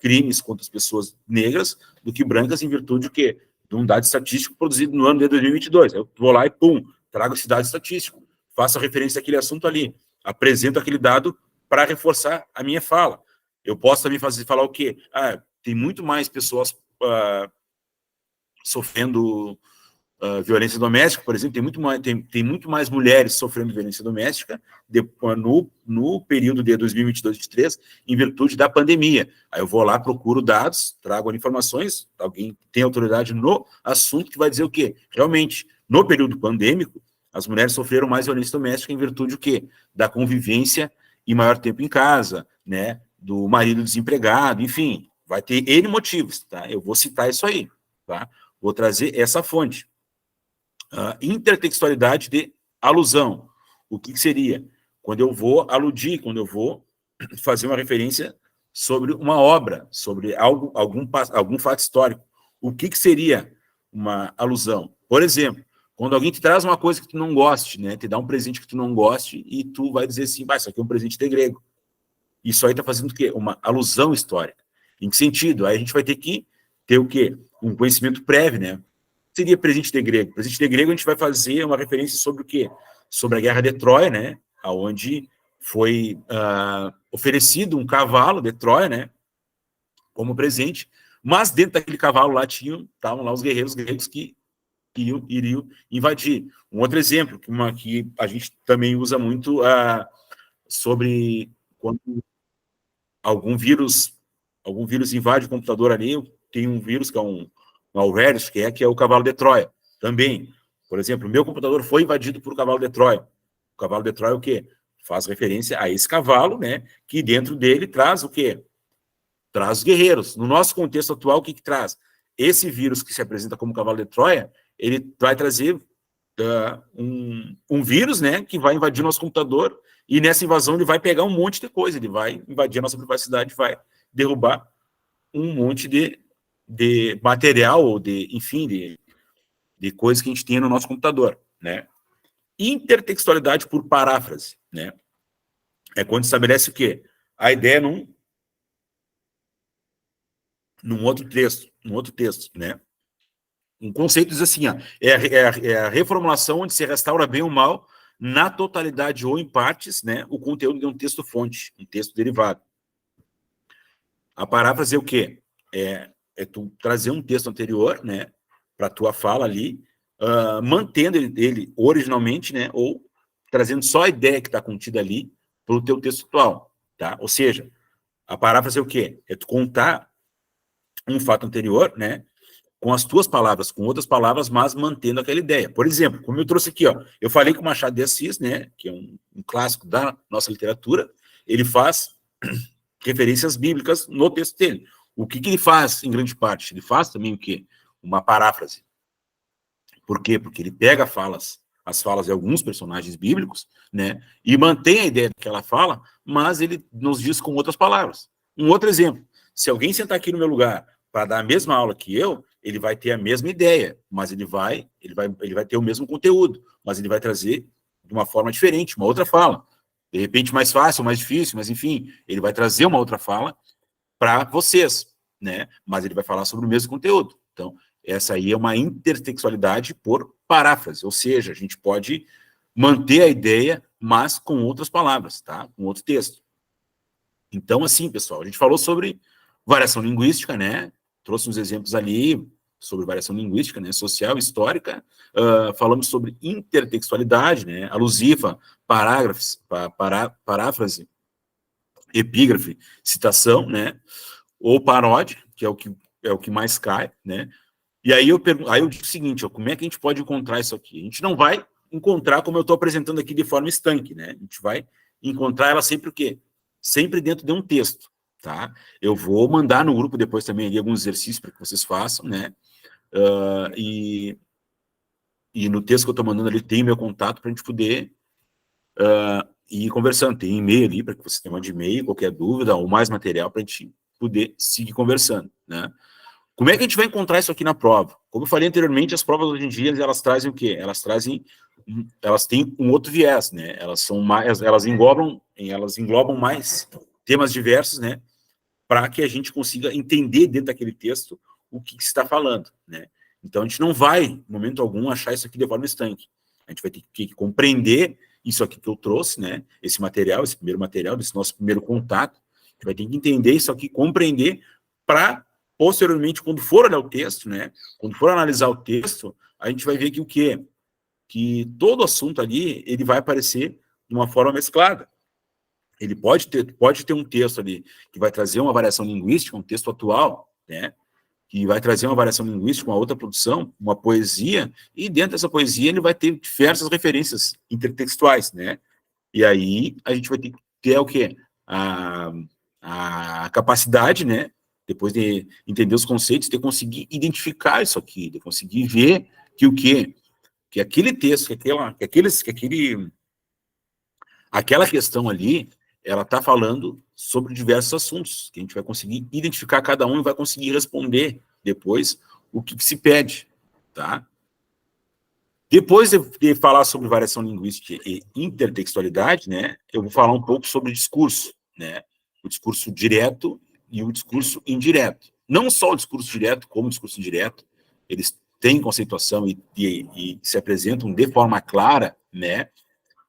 crimes contra as pessoas negras do que brancas, em virtude do quê? De um dado estatístico produzido no ano de 2022. Eu vou lá e, pum, trago esse dado estatístico, faço a referência àquele assunto ali, apresento aquele dado para reforçar a minha fala. Eu posso também falar o quê? Tem muito mais pessoas sofrendo violência doméstica, por exemplo, tem muito mais mulheres sofrendo violência doméstica no período de 2022 e 2023, em virtude da pandemia. Aí eu vou lá, procuro dados, trago informações, alguém tem autoridade no assunto que vai dizer o quê? Realmente, no período pandêmico, as mulheres sofreram mais violência doméstica em virtude do quê? Da convivência e maior tempo em casa, né? Do marido desempregado, enfim, vai ter N motivos, tá? Eu vou citar isso aí, tá? Vou trazer essa fonte. Intertextualidade de alusão. O que seria? Quando eu vou aludir, quando eu vou fazer uma referência sobre uma obra, sobre algum fato histórico. O que seria uma alusão? Por exemplo, quando alguém te traz uma coisa que tu não goste, né, te dá um presente que tu não goste, e tu vai dizer assim, isso aqui é um presente de grego. Isso aí está fazendo o quê? Uma alusão histórica. Em que sentido? Aí a gente vai ter que ter o quê? Um conhecimento prévio, né? Seria presente de grego? Presente de grego a gente vai fazer uma referência sobre o quê? Sobre a Guerra de Troia, né? Onde foi oferecido um cavalo de Troia, né? Como presente, mas dentro daquele cavalo lá estavam lá os guerreiros gregos que iriam invadir. Um outro exemplo, que a gente também usa muito sobre quando algum vírus invade o computador ali, tem um vírus que é malwares, que é o cavalo de Troia. Também, por exemplo, o meu computador foi invadido por cavalo de Troia. O cavalo de Troia é o quê? Faz referência a esse cavalo, né? Que dentro dele traz o quê? Traz os guerreiros. No nosso contexto atual, o que traz? Esse vírus que se apresenta como cavalo de Troia, ele vai trazer um vírus, né, que vai invadir nosso computador, e nessa invasão ele vai pegar um monte de coisa, ele vai invadir a nossa privacidade, vai derrubar um monte de material, ou enfim, de coisas que a gente tem no nosso computador, né? Intertextualidade por paráfrase, né? É quando estabelece o quê? A ideia num outro texto, né? Um conceito diz assim, ó, é a reformulação onde se restaura bem ou mal, na totalidade ou em partes, né, o conteúdo de um texto-fonte, um texto derivado. A paráfrase é o quê? É tu trazer um texto anterior, né, para a tua fala ali, mantendo ele originalmente, né, ou trazendo só a ideia que está contida ali para o teu texto atual, tá? Ou seja, a paráfrase é o quê? É tu contar um fato anterior, né, com as tuas palavras, com outras palavras, mas mantendo aquela ideia. Por exemplo, como eu trouxe aqui, ó, eu falei que o Machado de Assis, né, que é um clássico da nossa literatura, ele faz referências bíblicas no texto dele. O que ele faz, em grande parte? Ele faz também o quê? Uma paráfrase. Por quê? Porque ele pega as falas de alguns personagens bíblicos, né, e mantém a ideia daquela fala, mas ele nos diz com outras palavras. Um outro exemplo, se alguém sentar aqui no meu lugar para dar a mesma aula que eu, ele vai ter a mesma ideia, mas ele vai ter o mesmo conteúdo, mas ele vai trazer de uma forma diferente, uma outra fala. De repente mais fácil, mais difícil, mas enfim, ele vai trazer uma outra fala para vocês, né? Mas ele vai falar sobre o mesmo conteúdo. Então, essa aí é uma intertextualidade por paráfrase, ou seja, a gente pode manter a ideia, mas com outras palavras, tá? Com outro texto. Então, assim, pessoal, a gente falou sobre variação linguística, né? Trouxe uns exemplos ali sobre variação linguística, né? Social, histórica. Falamos sobre intertextualidade, né? Alusiva, parágrafos, paráfrase, epígrafe, citação, né? Ou paródia, que é o que mais cai, né? E aí eu digo o seguinte, ó, como é que a gente pode encontrar isso aqui? A gente não vai encontrar como eu estou apresentando aqui de forma estanque, né? A gente vai encontrar ela sempre o quê? Sempre dentro de um texto, tá? Eu vou mandar no grupo depois também ali alguns exercícios para que vocês façam, né? E no texto que eu estou mandando ali tem meu contato para a gente poder ir conversando. Tem e-mail ali para que você tenha de e-mail, qualquer dúvida ou mais material para a gente poder seguir conversando, né? Como é que a gente vai encontrar isso aqui na prova? Como eu falei anteriormente, as provas hoje em dia, elas trazem o quê? Elas têm um outro viés, né? Elas englobam mais temas diversos, né? Para que a gente consiga entender dentro daquele texto o que se está falando, né? Então, a gente não vai, em momento algum, achar isso aqui de forma estanque. A gente vai ter que compreender isso aqui que eu trouxe, né? Esse material, esse primeiro material, desse nosso primeiro contato. A gente vai ter que entender isso aqui, compreender, para posteriormente, quando for olhar o texto, né? Quando for analisar o texto, a gente vai ver que o quê? Que todo assunto ali, ele vai aparecer de uma forma mesclada. Ele pode ter um texto ali que vai trazer uma variação linguística, um texto atual, né? Que vai trazer uma variação linguística, uma outra produção, uma poesia, e dentro dessa poesia ele vai ter diversas referências intertextuais, né? E aí a gente vai ter que ter o quê? A capacidade, né? Depois de entender os conceitos, de conseguir identificar isso aqui, de conseguir ver que o quê? Que aquele texto, aquela questão ali, ela está falando sobre diversos assuntos, que a gente vai conseguir identificar cada um e vai conseguir responder depois o que se pede, tá? Depois de falar sobre variação linguística e intertextualidade, né, eu vou falar um pouco sobre discurso, né, o discurso direto e o discurso indireto. Não só o discurso direto, como o discurso indireto, eles têm conceituação e se apresentam de forma clara, né,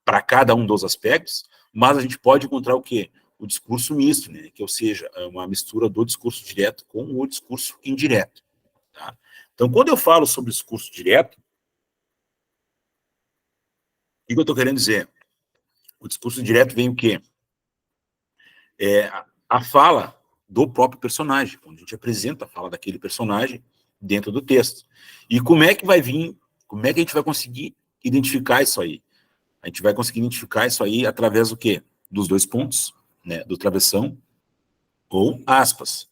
para cada um dos aspectos, mas a gente pode encontrar o quê? O discurso misto, né, que ou seja, é uma mistura do discurso direto com o discurso indireto, tá? Então, quando eu falo sobre discurso direto, o que eu estou querendo dizer? O discurso direto vem o quê? A fala do próprio personagem. Quando a gente apresenta a fala daquele personagem, dentro do texto. E como é que vai vir, como é que a gente vai conseguir identificar isso aí? A gente vai conseguir identificar isso aí através do quê? Dos dois pontos, né? Do travessão ou aspas.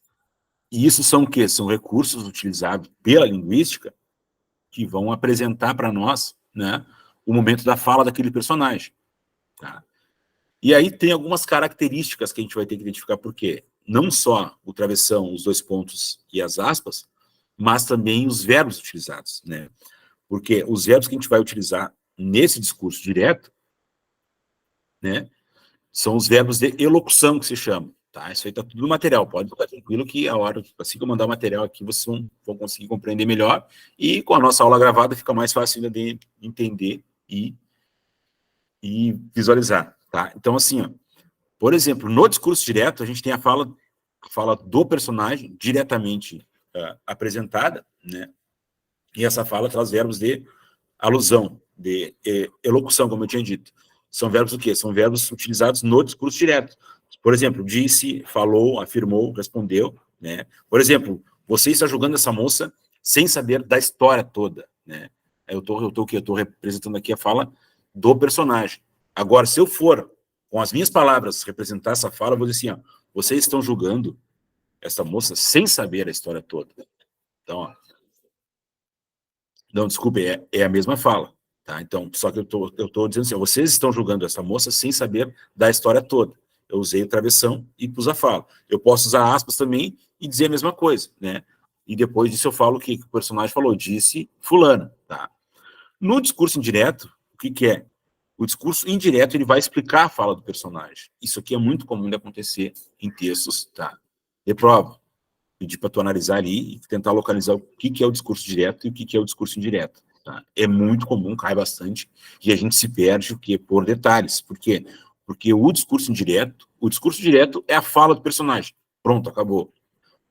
E isso são o quê? São recursos utilizados pela linguística que vão apresentar para nós, né, o momento da fala daquele personagem. Tá? E aí tem algumas características que a gente vai ter que identificar por quê. Não só o travessão, os dois pontos e as aspas, mas também os verbos utilizados, né? Porque os verbos que a gente vai utilizar nesse discurso direto, né, são os verbos de elocução que se chama. Tá? Isso aí está tudo no material, pode ficar tranquilo que a hora, assim que eu mandar o material aqui, vocês vão conseguir compreender melhor, e com a nossa aula gravada fica mais fácil ainda de entender e visualizar. Tá? Então, assim, ó, por exemplo, no discurso direto, a gente tem a fala do personagem diretamente apresentada, né? E essa fala traz verbos de alusão, de elocução, como eu tinha dito. São verbos o quê? São verbos utilizados no discurso direto. Por exemplo, disse, falou, afirmou, respondeu, né? Por exemplo, você está julgando essa moça sem saber da história toda, né? Eu tô representando aqui a fala do personagem. Agora, se eu for, com as minhas palavras, representar essa fala, eu vou dizer assim, ó, vocês estão julgando essa moça sem saber a história toda. Então, ó, não, desculpe, é a mesma fala. Tá? Então, só que eu tô dizendo assim, vocês estão julgando essa moça sem saber da história toda. Eu usei o travessão e pus a fala. Eu posso usar aspas também e dizer a mesma coisa, né? E depois disso eu falo o que o personagem falou, disse fulano, tá? No discurso indireto, o que é? O discurso indireto, ele vai explicar a fala do personagem. Isso aqui é muito comum de acontecer em textos, tá? De prova. Pedir para tu analisar ali e tentar localizar o que é o discurso direto e o que é o discurso indireto. Tá? É muito comum, cai bastante, e a gente se perde o quê? Por detalhes. Por quê? Porque o discurso direto é a fala do personagem. Pronto, acabou.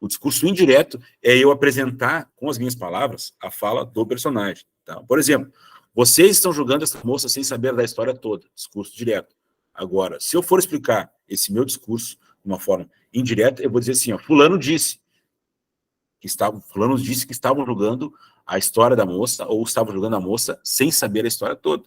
O discurso indireto é eu apresentar, com as minhas palavras, a fala do personagem. Tá? Por exemplo, vocês estão julgando essa moça sem saber da história toda. Discurso direto. Agora, se eu for explicar esse meu discurso de uma forma indireta, eu vou dizer assim, ó, fulano disse que estavam julgando a história da moça, ou estavam julgando a moça sem saber a história toda,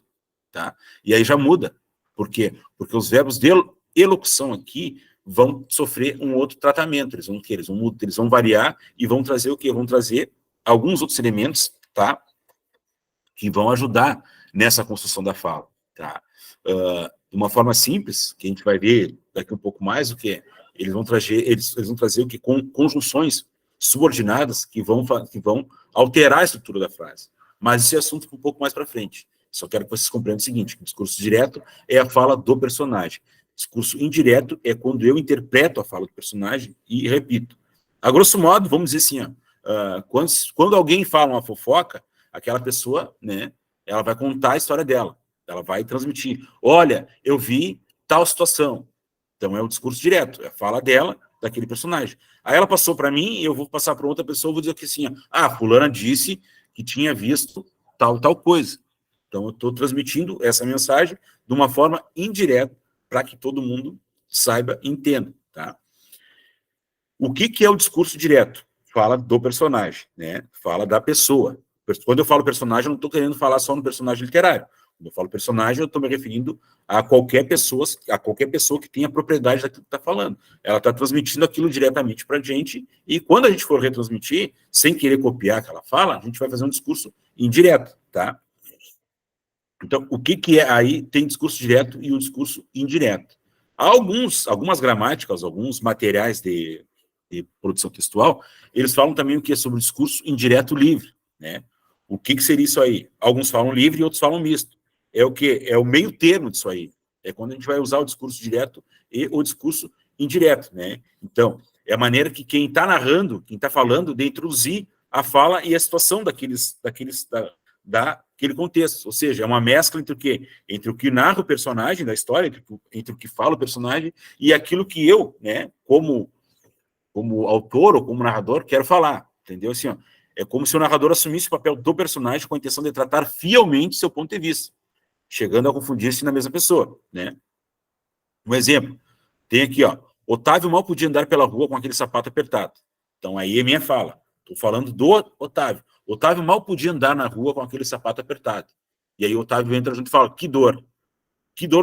tá? E aí já muda. Por quê? Porque os verbos de elocução aqui vão sofrer um outro tratamento, eles vão variar e vão trazer o quê? Vão trazer alguns outros elementos, tá? Que vão ajudar nessa construção da fala, tá? De uma forma simples, que a gente vai ver daqui um pouco mais, o que eles vão trazer o que? Conjunções subordinadas que vão alterar a estrutura da frase. Mas esse assunto é um pouco mais para frente. Só quero que vocês compreendam o seguinte, que o discurso direto é a fala do personagem. Discurso indireto é quando eu interpreto a fala do personagem e repito. A grosso modo, vamos dizer assim, ó, quando alguém fala uma fofoca, aquela pessoa, né, ela vai contar a história dela. Ela vai transmitir. Olha, eu vi tal situação. Então é o discurso direto, é a fala dela, daquele personagem. Aí ela passou para mim, e eu vou passar para outra pessoa, vou dizer que assim, fulana disse que tinha visto tal coisa. Então eu estou transmitindo essa mensagem de uma forma indireta para que todo mundo saiba e entenda. Tá? O que é o discurso direto? Fala do personagem, né? Fala da pessoa. Quando eu falo personagem, eu não estou querendo falar só no personagem literário. Quando eu falo personagem, eu estou me referindo a qualquer pessoa que tenha propriedade daquilo que está falando. Ela está transmitindo aquilo diretamente para a gente, e quando a gente for retransmitir, sem querer copiar aquela fala, a gente vai fazer um discurso indireto, tá? Então, o que é? Aí tem discurso direto e o discurso indireto. Algumas gramáticas, alguns materiais de produção textual, eles falam também o que é sobre o discurso indireto livre, né? O que seria isso aí? Alguns falam livre e outros falam misto. É o que? É o meio termo disso aí. É quando a gente vai usar o discurso direto e o discurso indireto, né? Então, é a maneira que quem está narrando, quem está falando, de introduzir a fala e a situação daquele contexto. Ou seja, é uma mescla entre o quê? Entre o que narra o personagem da história, entre o que fala o personagem e aquilo que eu, né, como autor ou como narrador, quero falar, entendeu? Assim, ó, é como se o narrador assumisse o papel do personagem com a intenção de tratar fielmente seu ponto de vista, chegando a confundir-se na mesma pessoa, né? Um exemplo, tem aqui, ó, Otávio mal podia andar pela rua com aquele sapato apertado. Então, aí é minha fala. Estou falando do Otávio. Otávio mal podia andar na rua com aquele sapato apertado. E aí o Otávio entra junto e fala, que dor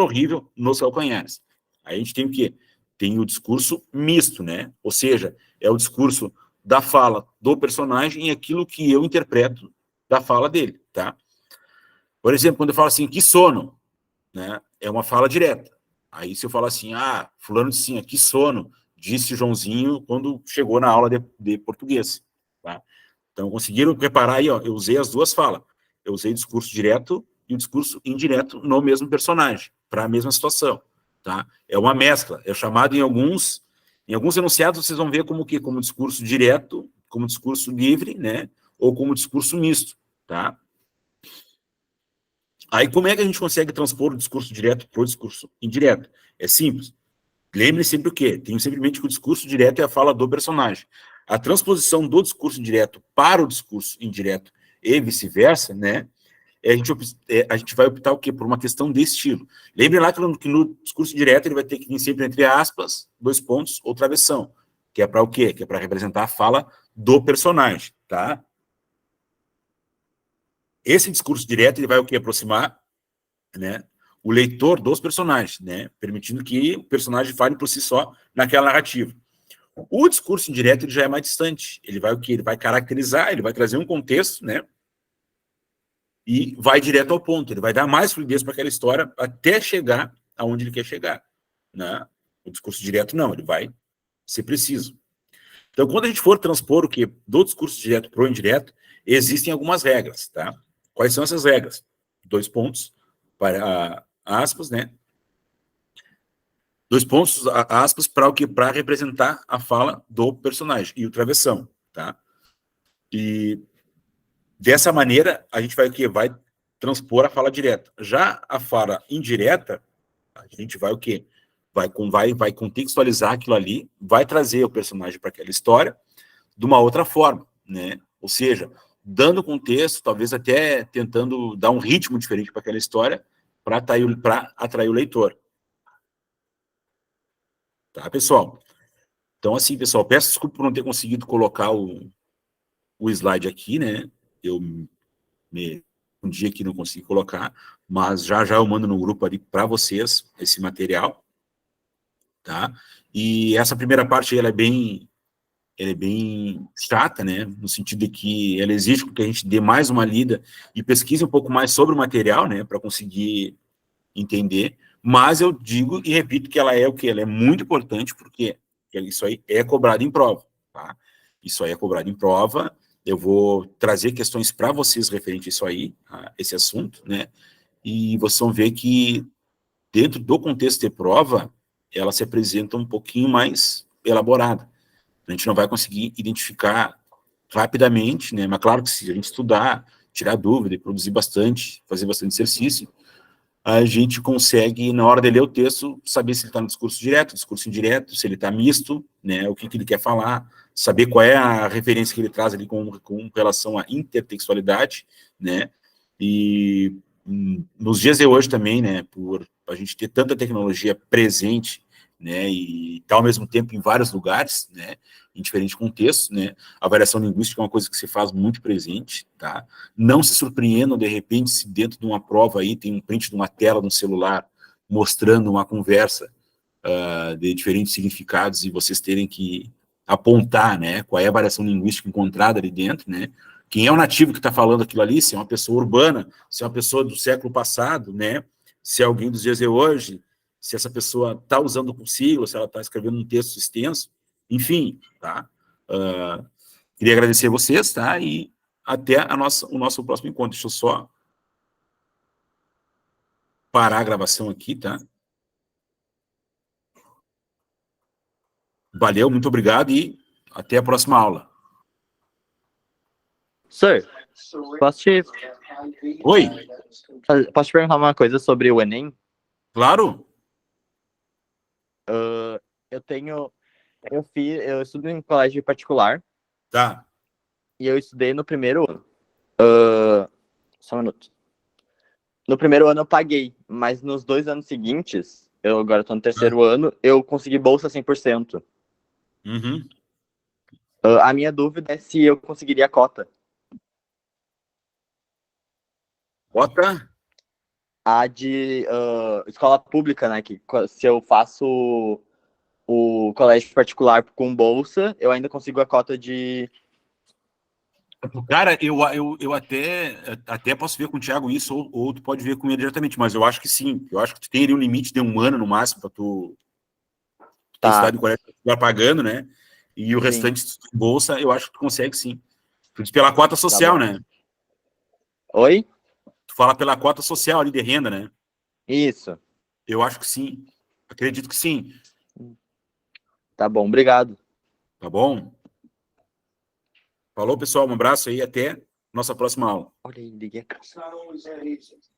horrível nos calcanhares. Aí a gente tem o quê? Tem o discurso misto, né? Ou seja, é o discurso da fala do personagem e aquilo que eu interpreto da fala dele, tá? Por exemplo, quando eu falo assim, que sono, né? É uma fala direta. Aí se eu falo assim, fulano disse assim, que sono, disse Joãozinho quando chegou na aula de português, tá? Então, conseguiram preparar aí, ó, eu usei as duas falas. Eu usei o discurso direto e o discurso indireto no mesmo personagem, para a mesma situação, tá? É uma mescla, é chamado em alguns enunciados, vocês vão ver como que, como discurso direto, como discurso livre, né? Ou como discurso misto, tá? Aí, como é que a gente consegue transpor o discurso direto para o discurso indireto? É simples. Lembre sempre o quê? Tenho simplesmente que o discurso direto é a fala do personagem. A transposição do discurso direto para o discurso indireto e vice-versa, né? A gente vai optar o quê? Por uma questão de estilo. Lembre lá que no discurso direto ele vai ter que vir sempre entre aspas, 2 pontos ou travessão, que é para o quê? Que é para representar a fala do personagem, tá? Esse discurso direto ele vai o quê? Aproximar, né, o leitor dos personagens, né, permitindo que o personagem fale por si só naquela narrativa. O discurso indireto ele já é mais distante. Ele vai o quê? Ele vai caracterizar, ele vai trazer um contexto, né, e vai direto ao ponto. Ele vai dar mais fluidez para aquela história até chegar aonde ele quer chegar, né? O discurso direto não, ele vai ser preciso. Então, quando a gente for transpor o quê? Do discurso direto para o indireto, existem algumas regras, tá? Quais são essas regras? 2 pontos para aspas, né? 2 pontos, aspas, para o que? Para representar a fala do personagem e o travessão, tá? E dessa maneira, a gente vai o quê? Vai transpor a fala direta. Já a fala indireta, a gente vai o quê? Vai contextualizar aquilo ali, vai trazer o personagem para aquela história de uma outra forma, né? Ou seja, dando contexto, talvez até tentando dar um ritmo diferente para aquela história, para atrair o leitor. Tá, pessoal? Então, assim, pessoal, peço desculpa por não ter conseguido colocar o slide aqui, né? Um dia que não consegui colocar, mas já eu mando no grupo ali para vocês esse material, tá? E essa primeira parte, ela é bem chata, né? No sentido de que ela exige que a gente dê mais uma lida e pesquise um pouco mais sobre o material, né? Para conseguir entender. Mas eu digo e repito que ela é o quê? Ela é muito importante porque isso aí é cobrado em prova, tá? Isso aí é cobrado em prova. Eu vou trazer questões para vocês referente a isso aí, a esse assunto, né? E vocês vão ver que dentro do contexto de prova, ela se apresenta um pouquinho mais elaborada. A gente não vai conseguir identificar rapidamente, né? Mas claro que se a gente estudar, tirar dúvida e produzir bastante, fazer bastante exercício, a gente consegue, na hora de ler o texto, saber se ele está no discurso direto, discurso indireto, se ele está misto, né, o que ele quer falar, saber qual é a referência que ele traz ali com relação à intertextualidade, né, e nos dias de hoje também, né, por a gente ter tanta tecnologia presente, né, e estar ao mesmo tempo em vários lugares, né, em diferentes contextos, né, a variação linguística é uma coisa que se faz muito presente, tá? Não se surpreendam, de repente, se dentro de uma prova aí tem um print de uma tela no celular mostrando uma conversa de diferentes significados e vocês terem que apontar, né, qual é a variação linguística encontrada ali dentro, né? Quem é o nativo que está falando aquilo ali, se é uma pessoa urbana, se é uma pessoa do século passado, né? Se é alguém dos dias de hoje, se essa pessoa está usando consigo, se ela está escrevendo um texto extenso, enfim, tá? Queria agradecer a vocês, tá? E até o nosso próximo encontro. Deixa eu só parar a gravação aqui, tá? Valeu, muito obrigado e até a próxima aula. Sir, posso te, Oi, posso te perguntar uma coisa sobre o Enem? claro? Eu estudo em colégio particular Tá. e eu estudei no primeiro ano. Só um minuto. No primeiro ano eu paguei, mas nos 2 anos seguintes, agora estou no terceiro ano, eu consegui bolsa 100%. Uhum. A minha dúvida é se eu conseguiria a cota. Cota? A de escola pública, né? Que se eu faço o colégio particular com bolsa, eu ainda consigo a cota de. Cara, eu até posso ver com o Thiago isso, ou tu pode ver com ele diretamente, mas eu acho que sim. Eu acho que tu teria um limite de 1 ano no máximo para tu ter estudado Tá, em colégio particular pagando, né? E o sim, restante em bolsa, eu acho que tu consegue sim. Tu diz pela cota tá social, bom. né? Oi? Tu fala pela cota social ali de renda, né? Isso. Eu acho que sim. Acredito que sim. Tá bom, obrigado. Tá bom? Falou, pessoal. Um abraço aí. Até nossa próxima aula. Olha aí, liguei a câmera.